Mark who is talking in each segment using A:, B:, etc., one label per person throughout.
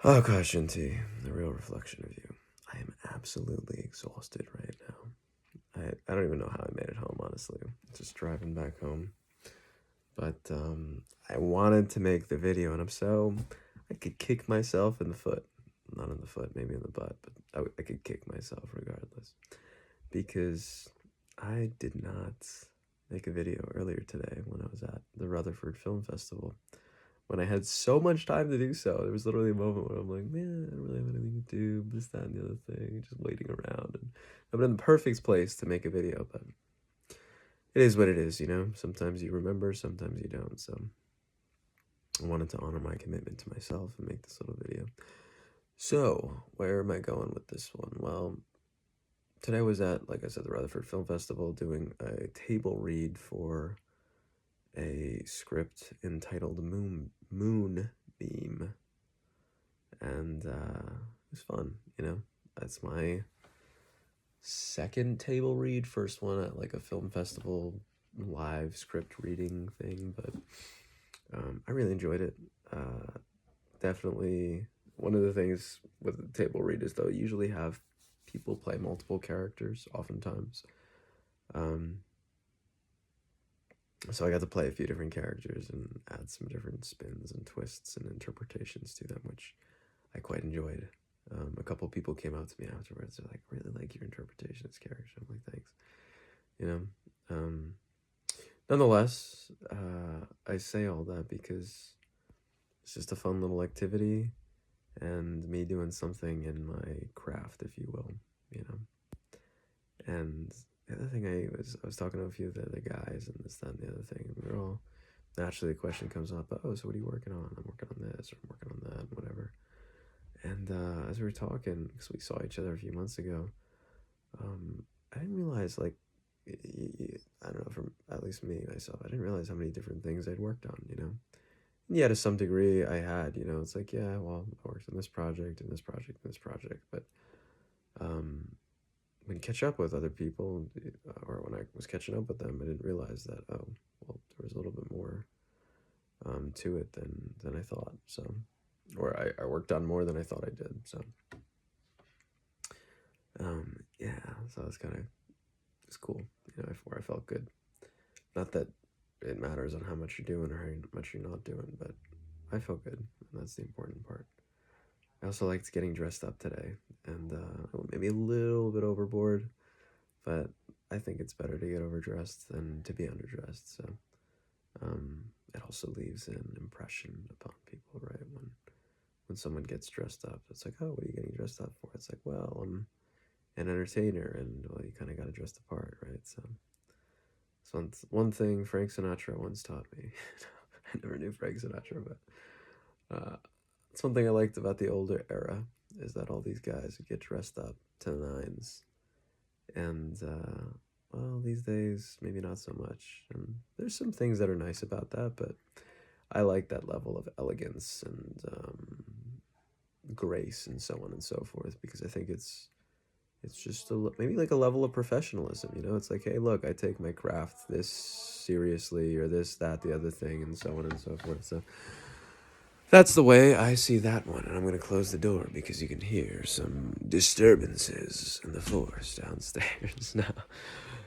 A: Oh gosh, Shinty, the real reflection of you. I am absolutely exhausted right now. I don't even know how I made it home, honestly. Just driving back home. But I wanted to make the video, and I could kick myself in the foot. Not in the foot, maybe in the butt, but I could kick myself regardless. Because I did not make a video earlier today when I was at the Rutherford Film Festival. When I had so much time to do so, there was literally a moment where I'm like, man, I don't really have anything to do, this, that, and the other thing, just waiting around. And I'm in the perfect place to make a video, but it is what it is, you know? Sometimes you remember, sometimes you don't. So I wanted to honor my commitment to myself and make this little video. So where am I going with this one? Well, today was at, like I said, the Rutherford Film Festival doing a table read for a script entitled Moonbeam. And it was fun, you know? That's my second table read, first one at like a film festival live script reading thing, but I really enjoyed it. Definitely one of the things with the table read is they'll usually have people play multiple characters oftentimes. So I got to play a few different characters and add some different spins and twists and interpretations to them, which I quite enjoyed. A couple people came out to me afterwards. They're like, "Really like your interpretation of this character." I'm like, "Thanks." You know. Nonetheless, I say all that because it's just a fun little activity, and me doing something in my craft, if you will. You know. And the other thing I was talking to a few of the other guys, and this, that, and the other thing. And we're all naturally the question comes up. Oh, so what are you working on? I'm working on this, or I'm working on that, whatever. And as we were talking, because we saw each other a few months ago, I didn't realize, like, I don't know, from at least me, myself, I didn't realize how many different things I'd worked on, you know? And yeah, to some degree I had, you know, it's like, yeah, well, I worked on this project and this project and this project, but when you catch up with other people, or when I was catching up with them, I didn't realize that, oh, well, there was a little bit more to it than I thought, so, or I worked on more than I thought I did, so. Yeah, so it's kind of, it's cool, you know, where I felt good. Not that it matters on how much you're doing or how much you're not doing, but I felt good, and that's the important part. I also liked getting dressed up today, and maybe a little bit overboard, but I think it's better to get overdressed than to be underdressed, so it also leaves an impression upon people, right? When someone gets dressed up, it's like, oh, what are you getting dressed up for? It's like, well, I'm an entertainer, and well, you kind of got to dress the part, right? So it's one thing Frank Sinatra once taught me. I never knew Frank Sinatra, but it's one thing I liked about the older era is that all these guys would get dressed up to the nines, and well, these days maybe not so much. And there's some things that are nice about that, but I like that level of elegance and grace and so on and so forth because I think it's just maybe like a level of professionalism, you know? It's like, hey, look, I take my craft this seriously, or this, that, the other thing, and so on and so forth. So that's the way I see that one. And I'm going to close the door because you can hear some disturbances in the forest downstairs. No,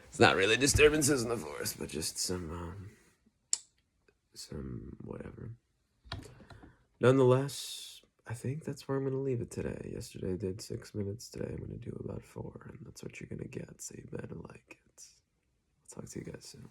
A: it's not really disturbances in the forest, but just some whatever. Nonetheless, I think that's where I'm going to leave it today. Yesterday I did 6 minutes. Today I'm going to do about 4, and that's what you're going to get, so you better like it. I'll talk to you guys soon.